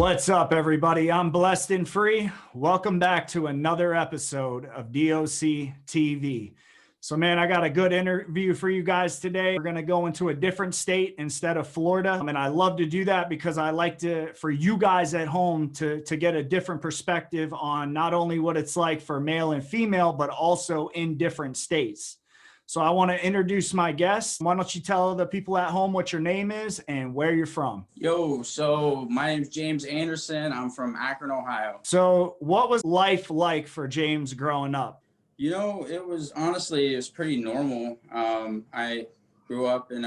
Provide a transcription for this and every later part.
What's up, everybody? I'm Blessed and Free. Welcome back to another episode of DOC TV. So, man, I got a good interview for you guys today. We're going to go into a different state instead of Florida. And I love to do that because I like for you guys at home to get a different perspective on not only what it's like for male and female, but also in different states. So I want to introduce my guest. Why don't you tell the people at home what your name is and where you're from? Yo, so my name's James Anderson. I'm from Akron, Ohio. So what was life like for James growing up? You know, it was pretty normal. I grew up in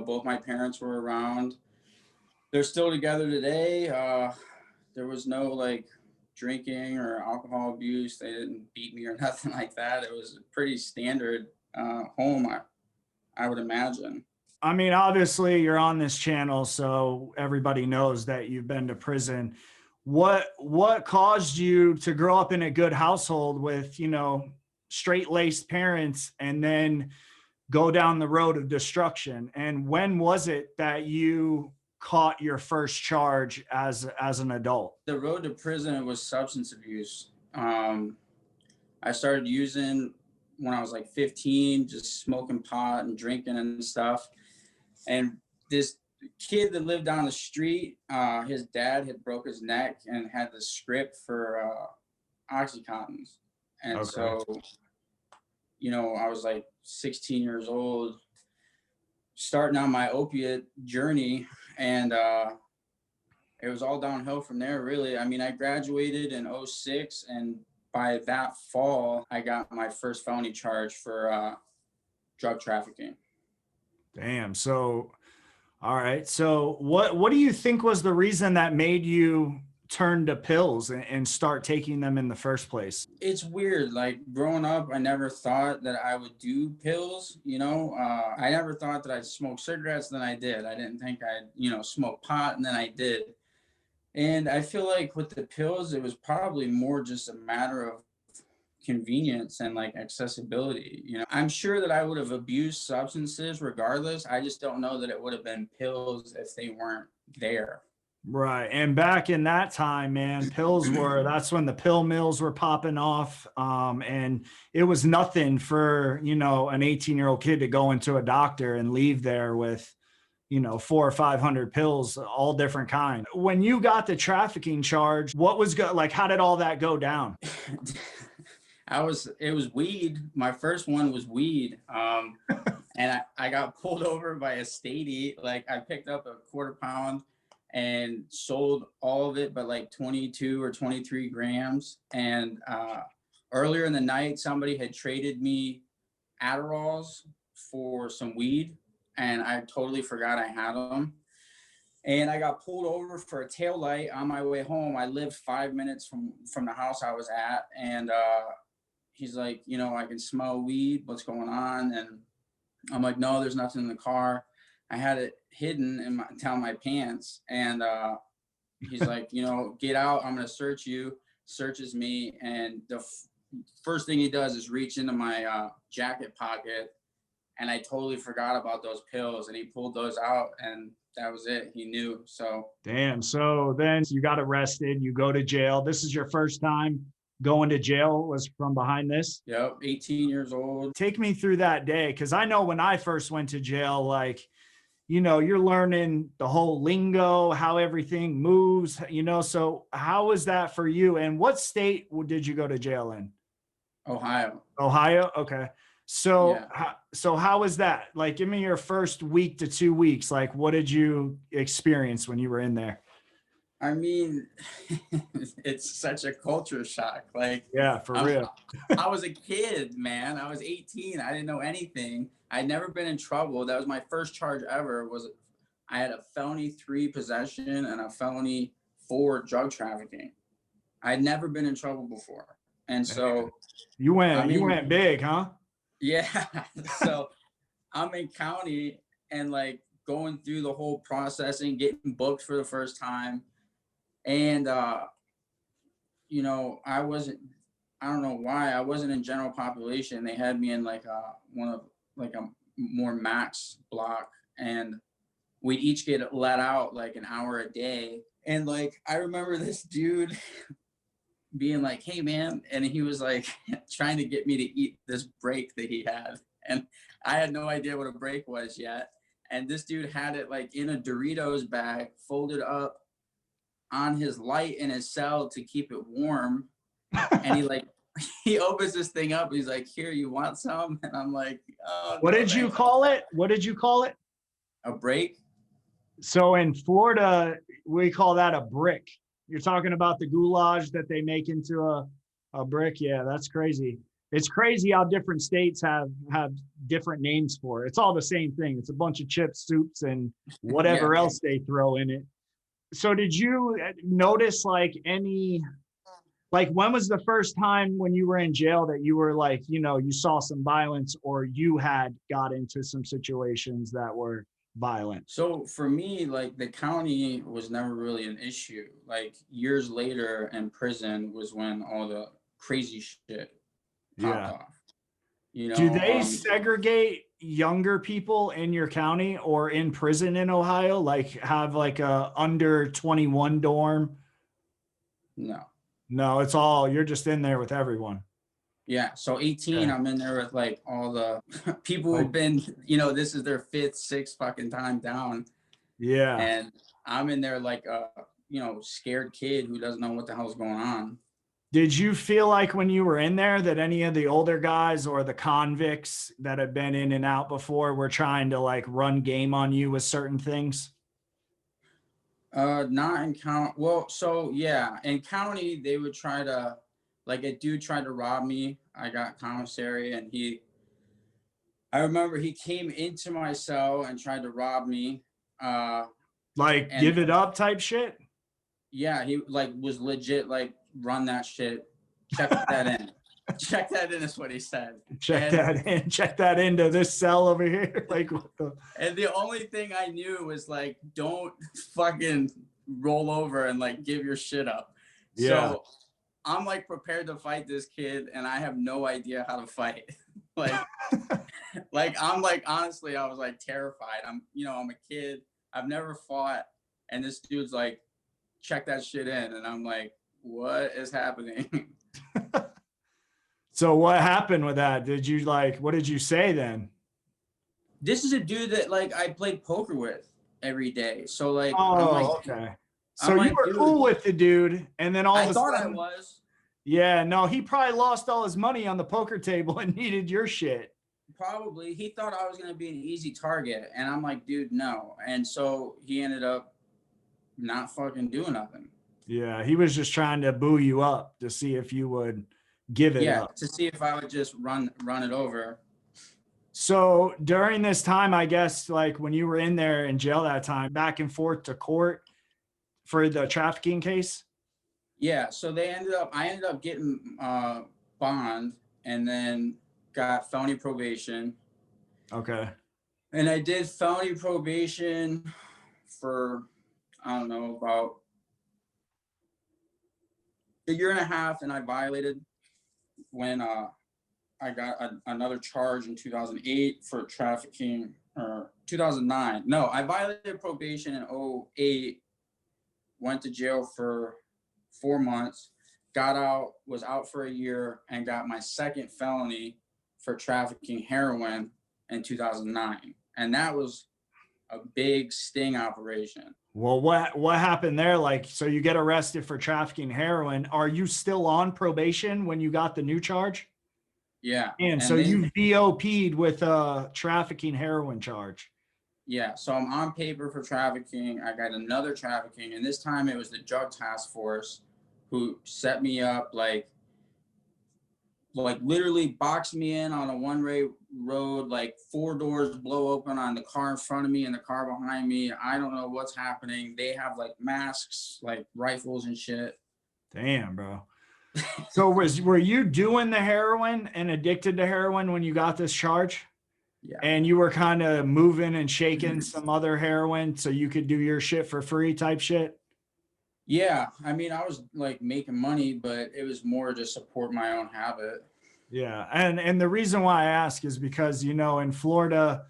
both my parents were around. They're still together today. There was no drinking or alcohol abuse. They didn't beat me or nothing like that. It was a pretty standard home, I would imagine. I mean, obviously you're on this channel, so everybody knows that you've been to prison. What caused you to grow up in a good household with, straight-laced parents and then go down the road of destruction? And when was it that you caught your first charge as an adult? The road to prison was substance abuse. I started using when I was 15, just smoking pot and drinking and stuff. And this kid that lived down the street, his dad had broke his neck and had the script for Oxycontins. And Okay. So, I was 16 years old, starting on my opiate journey. And it was all downhill from there, really. I mean, I graduated in 2006, and by that fall, I got my first felony charge for drug trafficking. Damn. So, all right. So what do you think was the reason that made you turn to pills and start taking them in the first place? It's weird. Growing up, I never thought that I would do pills. I never thought that I'd smoke cigarettes. Then I did. I didn't think I'd, smoke pot, and then I did. And I feel like with the pills, it was probably more just a matter of convenience and accessibility. I'm sure that I would have abused substances regardless. I just don't know that it would have been pills if they weren't there. Right. And back in that time, man, that's when the pill mills were popping off. And it was nothing for, an 18-year-old kid to go into a doctor and leave there with 400 or 500 pills, all different kind. When you got the trafficking charge, what was how did all that go down? It was weed. My first one was weed. And I got pulled over by a statey. I picked up a quarter pound and sold all of it, but 22 or 23 grams. And earlier in the night, somebody had traded me Adderalls for some weed, and I totally forgot I had them. And I got pulled over for a taillight on my way home. I lived 5 minutes from the house I was at. And he's like, I can smell weed. What's going on? And I'm like, no, there's nothing in the car. I had it hidden down my pants. And he's like, get out. I'm going to search you. Searches me. And the first thing he does is reach into my jacket pocket. And I totally forgot about those pills. And he pulled those out, and that was it. He knew. So damn. So then you got arrested. You go to jail. This is your first time going to jail, was from behind this? Yep, 18 years old. Take me through that day, because I know when I first went to jail, you're learning the whole lingo, how everything moves, so how was that for you? And what state did you go to jail in? Ohio. Okay. So, yeah. So how was that? Give me your first week to 2 weeks. What did you experience when you were in there? I mean, it's such a culture shock. Yeah, for real. I was a kid, man. I was 18. I didn't know anything. I'd never been in trouble. That was my first charge ever. I had a felony 3 possession and a felony 4 drug trafficking. I'd never been in trouble before. And so you went big, huh? Yeah. So I'm in county and going through the whole processing, getting booked for the first time. And, I don't know why I wasn't in general population. They had me in a more max block. And we'd each get let out like an hour a day. And like, I remember this dude being like, hey man, and he was like trying to get me to eat this break that he had. And I had no idea what a break was yet. And this dude had it like in a Doritos bag, folded up on his light in his cell to keep it warm. And he like, he opens this thing up. He's like, here, you want some? And I'm like, oh, What no, did you call it? What did you call it? a break? So in Florida, we call that a brick. You're talking about the goulash that they make into a brick. Yeah, that's crazy. It's crazy how different states have different names for it. It's all the same thing. It's a bunch of chips, soups, and whatever Yeah. else they throw in it. So did you notice like any, like when was the first time when you were in jail that you were like, you know, you saw some violence or you had got into some situations that were violent? So for me, like the county was never really an issue. Like years later in prison was when all the crazy shit popped Yeah. off. You Do know, they segregate younger people in your county or in prison in Ohio? Like have like a under 21 dorm? no. No, it's all, you're just in there with everyone. Yeah. So 18, Okay. I'm in there with like all the people Like, who've been, you know, this is their fifth, sixth fucking time down. yeah. And I'm in there like a, you know, scared kid who doesn't know what the hell's going on. Did you feel like when you were in there that any of the older guys or the convicts that had been in and out before were trying to like run game on you with certain things? Not in county. Well, so yeah, in county they would try to, like a dude tried to rob me. I got commissary, and I remember he came into my cell and tried to rob me. Like And give it up type shit? yeah, he like was legit like run that shit, check that in, check that in is what he said. Check And that in, check that into this cell over here. Like what the, and the only thing I knew was like, don't fucking roll over and like give your shit up. yeah. So I'm like prepared to fight this kid, and I have no idea how to fight. like, like I'm like honestly, I was like terrified. I'm, you know, I'm a kid. I've never fought, and this dude's like, check that shit in, and I'm like, what is happening? So what happened with that? Did you like, what did you say then? This is a dude that like I played poker with every day. So like Oh, okay. So I'm you like, were dude, cool with the dude, and then all I of a thought I sudden, was. yeah, no, he probably lost all his money on the poker table and needed your shit. Probably he thought I was gonna be an easy target, and I'm like, dude, no. And so he ended up not fucking doing nothing. Yeah, he was just trying to boo you up to see if you would give it Yeah, up. to see if I would just run it over. So during this time, I guess, like when you were in there in jail that time, back and forth to court for the trafficking case? Yeah, so I ended up getting bond, and then got felony probation. Okay. And I did felony probation for, I don't know, about a year and a half, and I violated when I got another charge in 2008 for trafficking, or 2009. No, I violated probation in 2008, went to jail for 4 months, was out for a year, and got my second felony for trafficking heroin in 2009. And that was a big sting operation. Well, what happened there? Like, so you get arrested for trafficking heroin. Are you still on probation when you got the new charge? Yeah. And so And then, you VOP'd with a trafficking heroin charge. yeah, so I'm on paper for trafficking. I got another trafficking, and this time it was the drug task force who set me up, like literally boxed me in on a one-way road, like 4 doors blow open on the car in front of me and the car behind me. I don't know what's happening. They have like masks, like rifles and shit. Damn, bro. So were you doing the heroin and addicted to heroin when you got this charge? Yeah. And you were kind of moving and shaking some other heroin so you could do your shit for free type shit? Yeah, I mean, I was like making money, but it was more to support my own habit. Yeah. And the reason why I ask is because, you know, in Florida,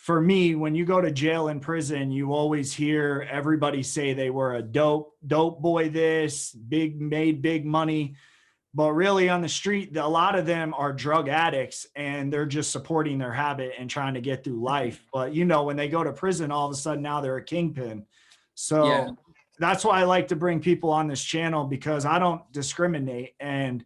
for me, when you go to jail and prison, you always hear everybody say they were a dope boy, this made big money. But really on the street, a lot of them are drug addicts and they're just supporting their habit and trying to get through life. But when they go to prison, all of a sudden now they're a kingpin. Yeah. So that's why I like to bring people on this channel, because I don't discriminate. And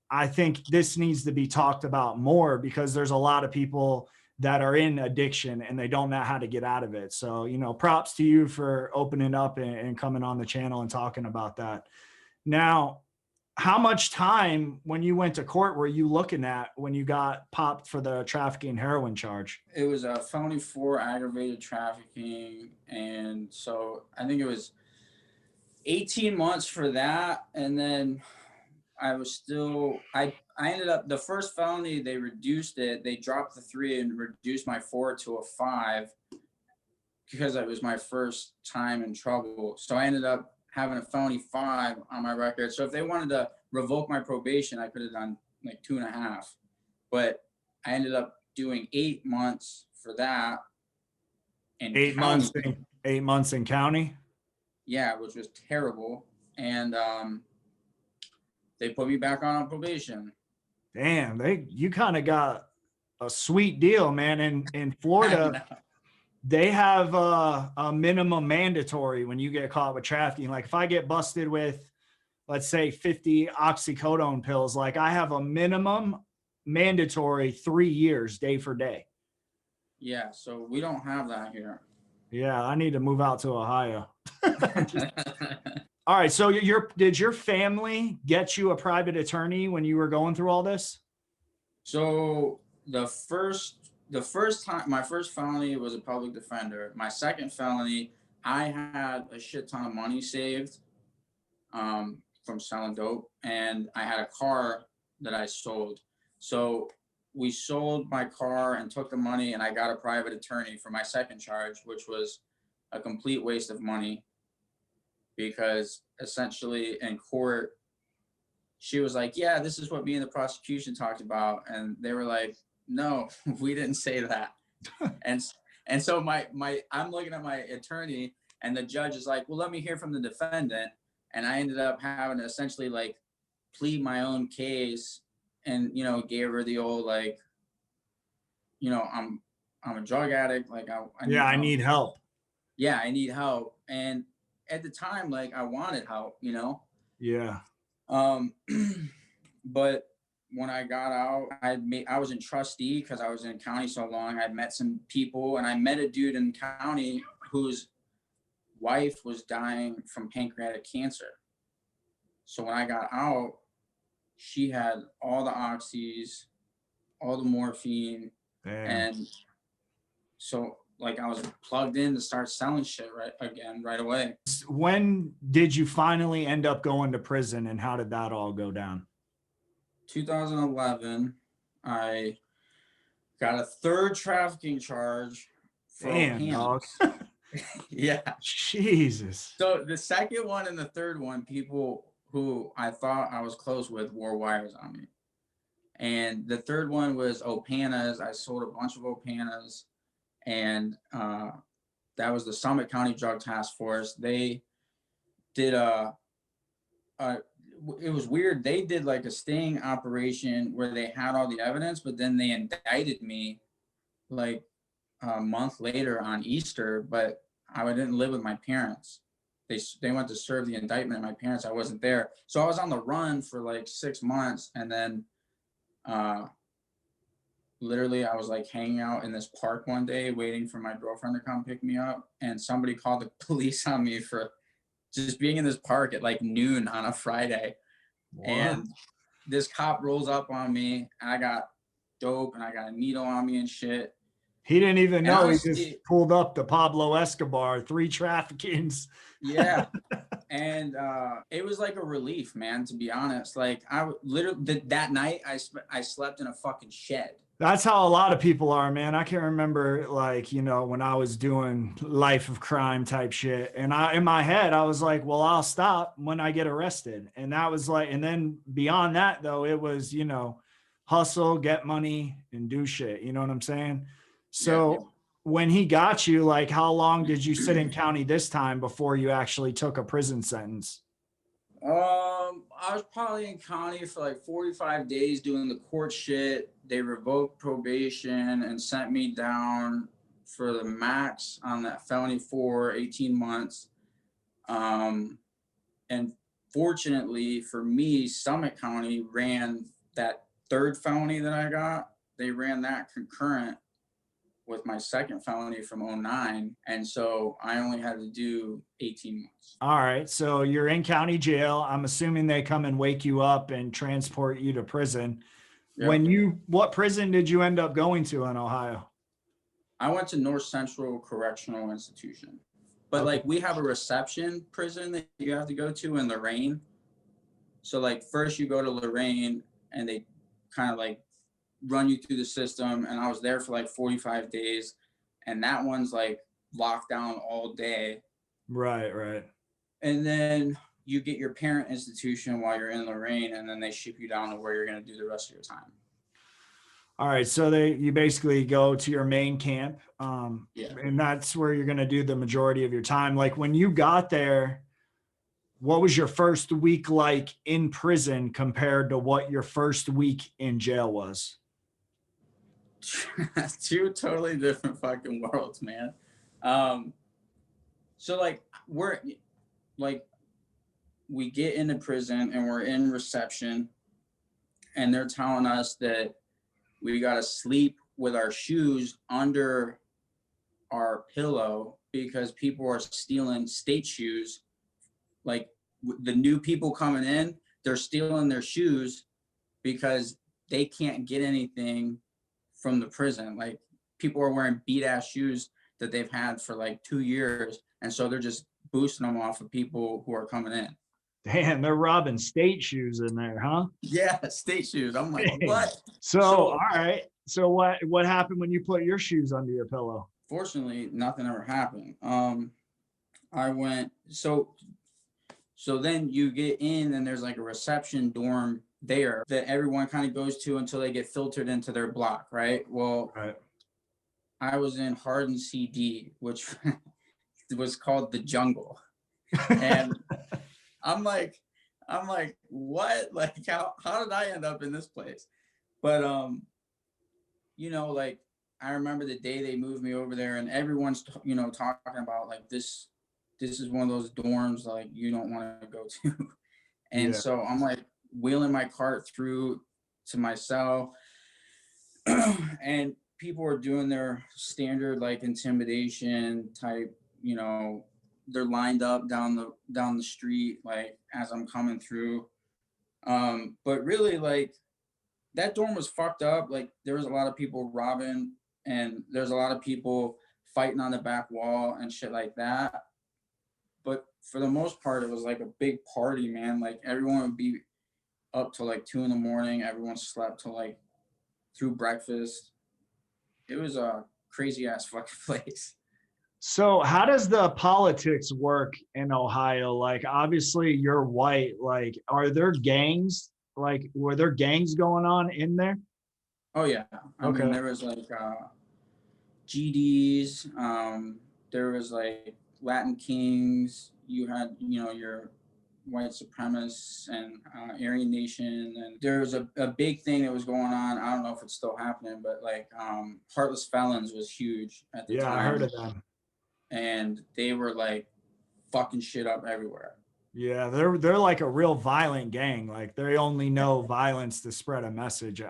I think this needs to be talked about more, because there's a lot of people that are in addiction and they don't know how to get out of it. So, props to you for opening up and coming on the channel and talking about that. Now, how much time when you went to court were you looking at when you got popped for the trafficking heroin charge? It was a felony for aggravated trafficking. And so I think it was 18 months for that. And then I ended up, the first felony, they reduced it. They dropped the 3 and reduced my 4 to a 5 because it was my first time in trouble. So I ended up having a felony 5 on my record. So if they wanted to revoke my probation, I could have done like 2.5. But I ended up doing 8 months for that. And 8 months in county? Yeah, which was terrible. And they put me back on probation. Damn, you kind of got a sweet deal, man. In Florida, they have a minimum mandatory when you get caught with trafficking. Like if I get busted with, let's say 50 oxycodone pills, like I have a minimum mandatory 3 years day for day. Yeah, so we don't have that here. Yeah, I need to move out to Ohio. All right, so did your family get you a private attorney when you were going through all this? So the first time, my first felony was a public defender. My second felony, I had a shit ton of money saved from selling dope, and I had a car that I sold. So we sold my car and took the money, and I got a private attorney for my second charge, which was a complete waste of money, because essentially in court, she was like, yeah, this is what me and the prosecution talked about. And they were like, no, we didn't say that. and so I'm looking at my attorney, and the judge is like, well, let me hear from the defendant. And I ended up having to essentially like plead my own case, and, gave her the old, like, I'm a drug addict. Like I need help. Yeah, I need help. And at the time, like, I wanted help, Yeah. But when I got out, I was in trustee because I was in county so long. I met some people, and I met a dude in county whose wife was dying from pancreatic cancer. So when I got out, she had all the oxys, all the morphine. Damn. And so like I was plugged in to start selling shit right away. When did you finally end up going to prison, and how did that all go down? 2011, I got a third trafficking charge for dog. Yeah. Jesus. So the second one and the third one, people who I thought I was close with wore wires on me. And the third one was Opanas. I sold a bunch of Opanas. And that was the Summit County Drug Task Force. They did it was weird. They did like a sting operation where they had all the evidence, but then they indicted me like a month later on Easter, but I didn't live with my parents. They went to serve the indictment, and my parents, I wasn't there. So I was on the run for like 6 months, and then literally I was like hanging out in this park one day waiting for my girlfriend to come pick me up, and somebody called the police on me for just being in this park at like noon on a Friday. What? And this cop rolls up on me, and I got dope, and I got a needle on me and shit. He didn't even know. Honestly, he just pulled up the Pablo Escobar, 3 traffickings. Yeah. And it was like a relief, man, to be honest. Like I literally that night I slept in a fucking shed. That's how a lot of people are, man. I can remember, like, when I was doing life of crime type shit, and in my head, I was like, well, I'll stop when I get arrested. And that was like, and then beyond that though, it was, hustle, get money, and do shit. You know what I'm saying? So when he got you, like how long did you sit in county this time before you actually took a prison sentence? I was probably in county for like 45 days doing the court shit. They revoked probation and sent me down for the max on that felony for 18 months. And fortunately for me, Summit County ran that third felony that I got. They ran that concurrent with my second felony from 09. And so I only had to do 18 months. All right. So you're in county jail. I'm assuming they come and wake you up and transport you to prison. Yep. What prison did you end up going to in Ohio? I went to North Central Correctional Institution. But like we have a reception prison that you have to go to in Lorraine. So like first you go to Lorraine and they kind of like run you through the system. And I was there for like 45 days. And that one's like locked down all day. Right, right. And then you get your parent institution while you're in Lorraine, and then they ship you down to where you're going to do the rest of your time. All right. So you basically go to your main camp. And that's where you're going to do the majority of your time. Like when you got there, what was your first week like in prison compared to what your first week in jail was? Two totally different fucking worlds, man. So like we get into prison and we're in reception and they're telling us that we got to sleep with our shoes under our pillow because people are stealing state shoes. Like the new people coming in, they're stealing their shoes because they can't get anything from the prison. Like people are wearing beat ass shoes that they've had for like 2 years. And so they're just boosting them off of people who are coming in. Damn, they're robbing state shoes in there, huh? Yeah, state shoes. I'm like, what? So all right. So what happened when you put your shoes under your pillow? Fortunately, nothing ever happened. I went so then you get in and there's like a reception dorm there that everyone kind of goes to until they get filtered into their block, right? Well, right. I was in Hardin CD, which was called the jungle. And I'm like, what? Like, how did I end up in this place? But, like, I remember the day they moved me over there and everyone's, talking about like, this is one of those dorms, like, you don't want to go to. And so I'm like wheeling my cart through to my cell and people are doing their standard, like, intimidation type, they're lined up down the street, like as I'm coming through. But really, like, that dorm was fucked up. Like there was a lot of people robbing and there's a lot of people fighting on the back wall and shit like that. But for the most part, it was like a big party, man. Like everyone would be up till like 2 a.m. Everyone slept till like through breakfast. It was a crazy ass fucking place. So how does the politics work in Ohio? Like, obviously you're white, like, are there gangs? Like, were there gangs going on in there? Oh yeah. I mean, there was like GDs, there was like Latin Kings, you had, your white supremacists and Aryan Nation, and there was a big thing that was going on. I don't know if it's still happening, but like Heartless Felons was huge at the time. Yeah, I heard of them. And they were like fucking shit up everywhere. Yeah, they're like a real violent gang. Like they only know violence to spread a message.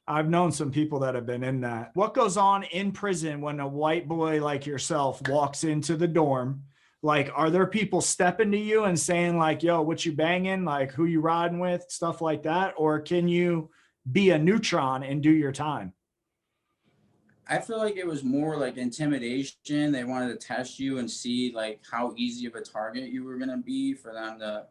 I've known some people that have been in that. What goes on in prison when a white boy like yourself walks into the dorm? Like, are there people stepping to you and saying like, yo, what you banging? Like, who you riding with? Stuff like that? Or can you be a neutron and do your time? I feel like it was more like intimidation. They wanted to test you and see like how easy of a target you were going to be for them to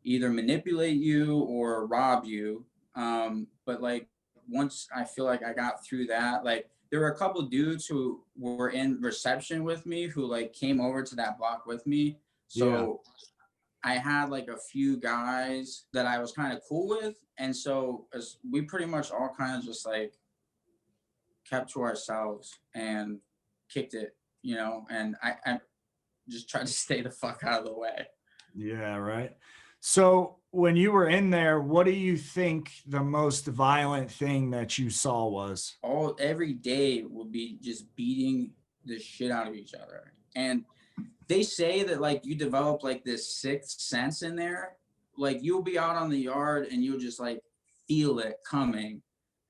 either manipulate you or rob you. But like once I feel like I got through that, like there were a couple of dudes who were in reception with me who like came over to that block with me. So I had like a few guys that I was kind of cool with. And so as we pretty much all kind of just like kept to ourselves and kicked it, and I just tried to stay the fuck out of the way. Yeah, right. So when you were in there, what do you think the most violent thing that you saw was? Every day would be just beating the shit out of each other. And they say that like you develop like this sixth sense in there. Like you'll be out on the yard and you'll just like feel it coming.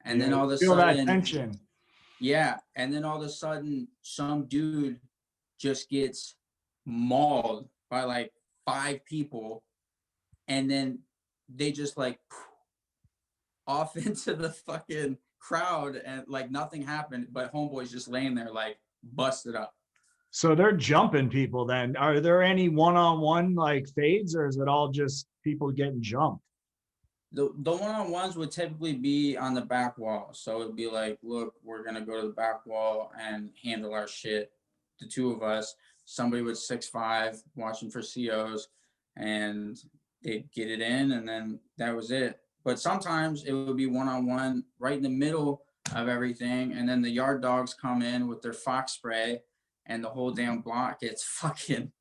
And then all of a Feel that sudden, tension. yeah. And then all of a sudden, some dude just gets mauled by like 5 people. And then they just like off into the fucking crowd and like nothing happened, but homeboy's just laying there like busted up. So they're jumping people then. Are there any one-on-one like fades, or is it all just people getting jumped? The one-on-ones would typically be on the back wall. So it'd be like, look, we're gonna go to the back wall and handle our shit. The 2 of us, somebody with 6'5", watching for COs, and they'd get it in, and then that was it. But sometimes it would be one-on-one right in the middle of everything, and then the yard dogs come in with their fox spray, and the whole damn block gets fucking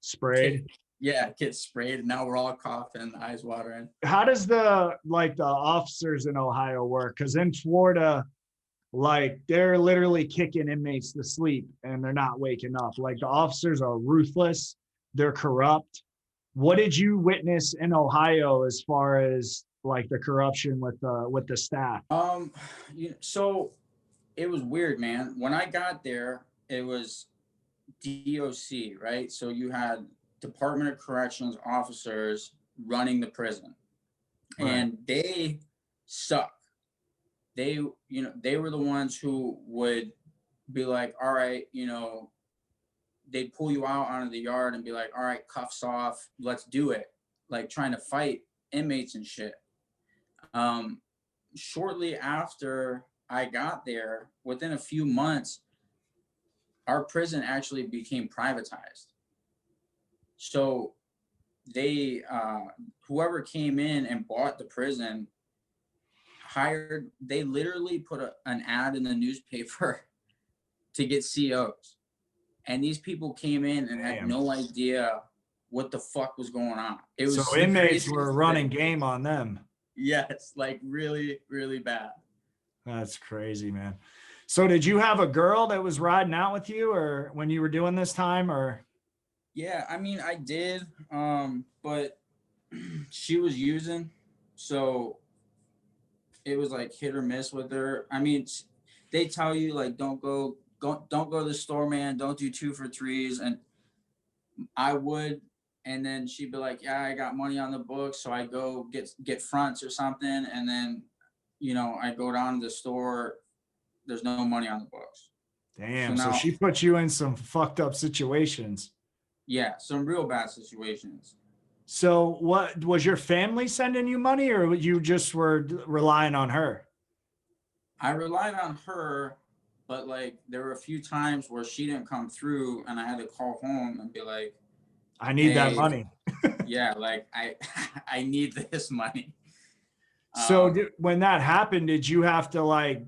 Sprayed. gets sprayed, and now we're all coughing, eyes watering. How does the officers in Ohio work? Because in Florida, like they're literally kicking inmates to sleep and they're not waking up. Like the officers are ruthless, they're corrupt. What did you witness in Ohio as far as like the corruption with the staff? So it was weird, man. When I got there, it was DOC, right? So you had Department of Corrections officers running the prison, right. And they suck. They were the ones who would be like, all right, they'd pull you out onto the yard and be like, all right, cuffs off, let's do it. Like trying to fight inmates and shit. Shortly after I got there, within a few months, our prison actually became privatized. So they, whoever came in and bought the prison, they literally put an ad in the newspaper to get COs. And these people came in and had no idea what the fuck was going on. It was so inmates were running game on them. Yes, like really, really bad. That's crazy, man. So did you have a girl that was riding out with you or when you were doing this time or? Yeah, I mean, I did, but she was using, so it was like hit or miss with her. I mean, they tell you like, don't go to the store, man. Don't do 2 for 3s. And I would, and then she'd be like, yeah, I got money on the books. So I go get fronts or something. And then, I go down to the store. There's no money on the books. Damn. So she put you in some fucked up situations. Yeah. Some real bad situations. So what was your family sending you money or you just were relying on her? I relied on her, but like there were a few times where she didn't come through and I had to call home and be like, I need that money. Yeah. Like I need this money. So when that happened, did you have to like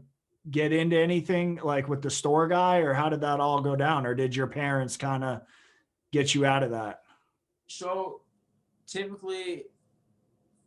get into anything like with the store guy or how did that all go down? Or did your parents kind of get you out of that? So typically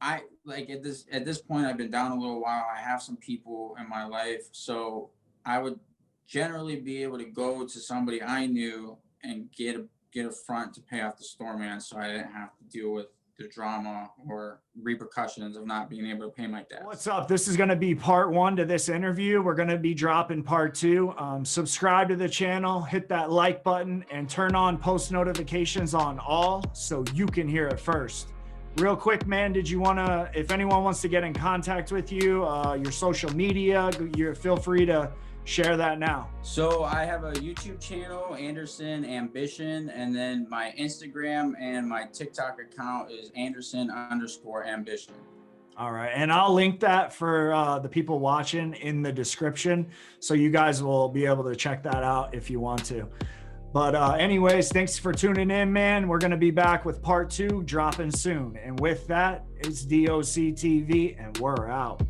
I like at this point, I've been down a little while. I have some people in my life. So I would generally be able to go to somebody I knew and get a front to pay off the store man. So I didn't have to deal with the drama or repercussions of not being able to pay my debt. What's up? This is going to be part 1 to this interview. We're going to be dropping part 2. Subscribe to the channel, hit that like button and turn on post notifications on all so you can hear it first. Real quick, man, did you want to, if anyone wants to get in contact with you, your social media, feel free to share that now. So I have a YouTube channel, Anderson Ambition, and then my Instagram and my TikTok account is Anderson_ambition. All right. And I'll link that for the people watching in the description. So you guys will be able to check that out if you want to. But anyways, thanks for tuning in, man. We're going to be back with part 2 dropping soon. And with that, it's DOC TV and we're out.